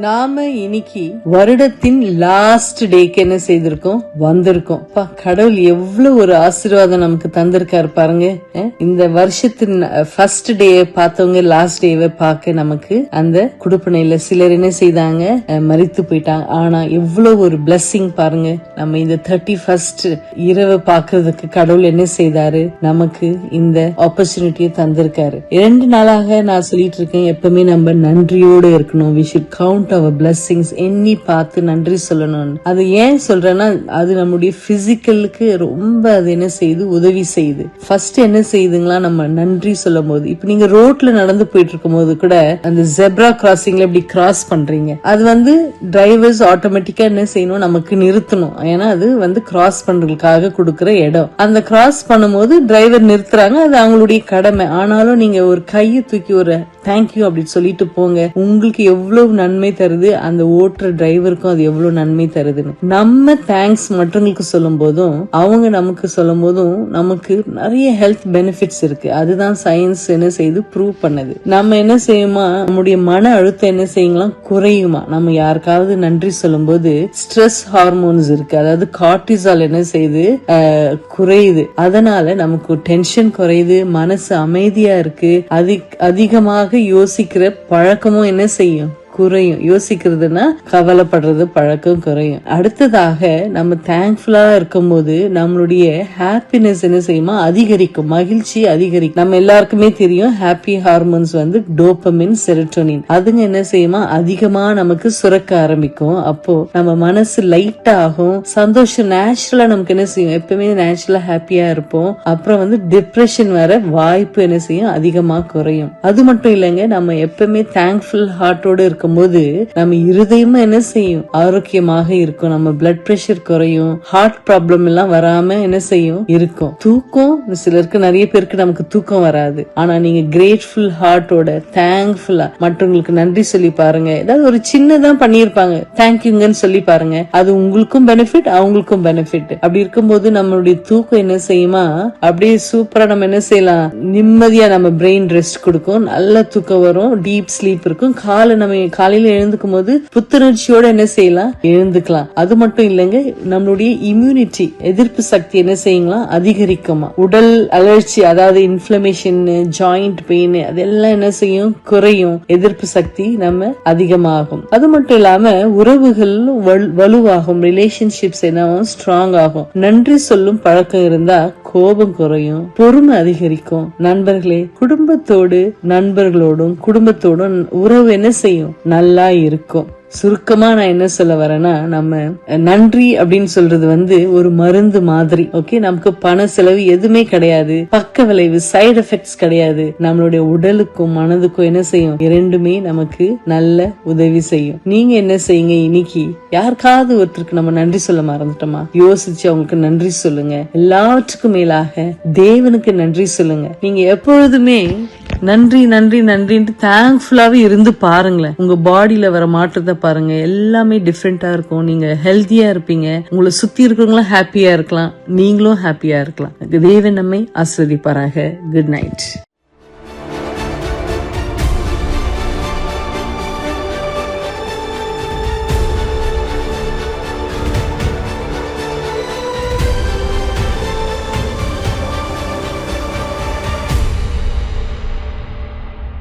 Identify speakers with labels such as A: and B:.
A: நாம இன்னைக்கு வருடத்தின் லாஸ்ட் டேக்கு என்ன செய்திருக்கோம், வந்திருக்கோம். கடவுள் எவ்வளவு ஒரு ஆசீர்வாதம் நமக்கு தந்திருக்காரு பாருங்க. இந்த வருஷத்தின் ஃபர்ஸ்ட் டே பார்த்தவங்க லாஸ்ட் டேவை பார்க்க நமக்கு அந்த குடுப்பனையில சிலர் என்ன செய்தாங்க, மரித்து போயிட்டாங்க. ஆனா எவ்வளவு ஒரு பிளெஸிங் பாருங்க. நம்ம இந்த 31st இரவு பாக்குறதுக்கு கடவுள் என்ன செய்தாரு, நமக்கு இந்த ஆப்பர்ச்சுனிட்டியை தந்திருக்காரு. 2 நாளாக நான் சொல்லிட்டு இருக்கேன், எப்பவுமே நம்ம நன்றியோடு இருக்கணும். we should count our blessings, எண்ணி பார்த்து நன்றி சொல்லணும். அது ஏன் சொல்றேன்னா, அது நம்முடைய பிசிக்கலுக்கு ரொம்ப அது என்ன செய்யுது, உதவி செய்யுது. ஃபர்ஸ்ட் என்ன செய்யுதுங்களா, நம்ம நன்றி சொல்லும் போது, இப்ப நீங்க ரோட்ல நடந்து போயிட்டு இருக்கும் போது கூட அந்த ஜெப்ரா கிராசிங்ல இப்படி கிராஸ் பண்றீங்க, அது டிரைவர்ஸ் ஆட்டோமேட்டிக்கா என்ன செய்யணும், நமக்கு நிறுத்தணும். ஏன்னா அது கிராஸ் பண்றதுக்காக கொடுக்கற இடம். அந்த கிராஸ் பண்ணும்போது டிரைவர் நிறுத்துறாங்க, அது அவங்களுடைய கடமை. ஆனாலும் நீங்க ஒரு கையை தூக்கி ஒரு தேங்க்யூ அப்படின்னு சொல்லிட்டு போங்க, உங்களுக்கு எவ்வளவு நன்மை தருது, அந்த ஓட்டுற டிரைவருக்கும் அது எவ்வளவு நன்மை தருதுன்னு. நம்ம தேங்க்ஸ் மற்றவங்களுக்கு சொல்லும் போதும், அவங்க நமக்கு சொல்லும் போதும் நமக்கு நிறைய ஹெல்த் பெனிஃபிட்ஸ் இருக்கு. அதுதான் சயின்ஸ் என்ன செய்து ப்ரூவ் பண்ணது. நம்ம என்ன செய்யுமா, நம்முடைய மன அழுத்தம் என்ன செய்யலாம், குறையுமா. நம்ம யாருக்காவது நன்றி சொல்லும் போது ஸ்ட்ரெஸ் ஹார்மோன்ஸ் இருக்கு, அதாவது கார்டிசால் என்ன செய்யுது, குறையுது. அதனால நமக்கு டென்ஷன் குறையுது, மனசு அமைதியா இருக்கு. அதிகமாக யோசிக்கிற பழக்கமும் என்ன செய்யும், குறையும். யோசிக்கிறதுனா கவலைப்படுறது பழக்கம் குறையும். அடுத்ததாக நம்ம தேங்க்ஃபுல்லா இருக்கும் போது நம்மளுடைய ஹாப்பினஸ் என்ன செய்யுமா, அதிகரிக்கும், மகிழ்ச்சி அதிகரிக்கும். நம்ம எல்லாருக்குமே தெரியும், ஹாப்பி ஹார்மோன்ஸ் டோபமின், செரோட்டோனின், அதுங்க என்ன செய்யுமா, அதிகமா நமக்கு சுரக்க ஆரம்பிக்கும். அப்போ நம்ம மனசு லைட் ஆகும், சந்தோஷம் நேச்சுரலா நமக்கு என்ன செய்யும், எப்பவுமே நேச்சுரலா ஹாப்பியா இருப்போம். அப்புறம் டிப்ரெஷன் வர வாய்ப்பு என்ன செய்யும், அதிகமா குறையும். அது மட்டும் இல்லைங்க, நம்ம எப்பவுமே தேங்க்ஃபுல் ஹார்ட்டோட இருக்கும் போது நம்ம இருதயமும் என்ன செய்யும், ஆரோக்கியமாக இருக்கும். நம்ம பிளட் பிரஷர் குறையும், ஹார்ட் ப்ராப்ளம் எல்லாம் வராம என்ன செய்யும், இருக்கும். தூக்கம், சிலருக்கு நிறைய பேருக்கு நமக்கு தூக்கம் வராது. ஆனா நீங்க கிரேட்ஃபுல் ஹார்ட்டோட தேங்க்ஃபுல்லா மற்றவங்களுக்கு நன்றி சொல்லி பாருங்க. ஏதாவது ஒரு சின்னதான் பண்ணிருப்பாங்க, தேங்க்யூங்கன்னு சொல்லி பாருங்க. அது உங்களுக்கும் பெனிஃபிட், அவங்களுக்கும் பெனிஃபிட். அப்படி இருக்கும்போது நம்மளுடைய தூக்கம் என்ன செய்யுமா, அப்படியே சூப்பரா நம்ம என்ன செய்யலாம், நிம்மதியா நம்ம பிரெயின் ரெஸ்ட் கொடுக்கும், நல்ல தூக்கம் வரும், டீப் ஸ்லீப் இருக்கும். காலையில எழுந்துக்கும் போது புத்துணர்ச்சியோட என்ன செய்யலாம், எழுந்துக்கலாம். அது மட்டும் இல்லைங்க, நம்மளுடைய இம்யூனிட்டி, எதிர்ப்பு சக்தி என்ன செய்யலாம், அதிகரிக்குமா. உடல் அலர்ச்சி, அதாவது இன்ஃபிளமேஷன், ஜாயிண்ட் பெயின், அதெல்லாம் என்ன செய்யும், குறையும். எதிர்ப்பு சக்தி நம்ம அதிகமாகும். அது மட்டும் இல்லாம உறவுகள் வலுவாகும், ரிலேஷன்ஷிப்ஸ் என்ன ஸ்ட்ராங் ஆகும். நன்றி சொல்லும் பழக்கம் இருந்தா கோபம் குறையும், பொறுமை அதிகரிக்கும். நண்பர்களே, நண்பர்களோடும் குடும்பத்தோடும் உறவு என்ன செய்யும், நல்லா இருக்கும். சுருக்கமா நான் என்ன சொல்ல வரேன்னா, நம்ம நன்றி அப்படின்னு சொல்றது ஒரு மருந்து மாதிரி. ஓகே, நமக்கு பண செலவு எதுவுமே கிடையாது, பக்க விளைவு, சைடு எஃபெக்ட்ஸ் கிடையாது. நம்மளுடைய உடலுக்கும் மனதுக்கும் என்ன செய்யும், இரண்டுமே நமக்கு நல்ல உதவி செய்யும். நீங்க என்ன செய்யுங்க, இன்னைக்கு யாருக்காவது ஒருத்தருக்கு நம்ம நன்றி சொல்ல மறந்துட்டோமா, யோசிச்சு அவங்களுக்கு நன்றி சொல்லுங்க. எல்லாத்துக்கும் மேலாக தேவனுக்கு நன்றி சொல்லுங்க. நீங்க எப்பொழுதுமே நன்றி நன்றி நன்றின்ட்டு தேங்க்ஃபுல்லாவே இருந்து பாருங்களேன். உங்க பாடியில வர மாற்றத்தை பாருங்க, எல்லாமே டிஃப்ரெண்டா இருக்கும். நீங்க ஹெல்த்தியா இருப்பீங்க, உங்களை சுத்தி இருக்கிறவங்களும் ஹாப்பியா இருக்கலாம், நீங்களும் ஹாப்பியா இருக்கலாம். தேவன் நம்மை ஆசீர்வதிப்பாராக. Good night.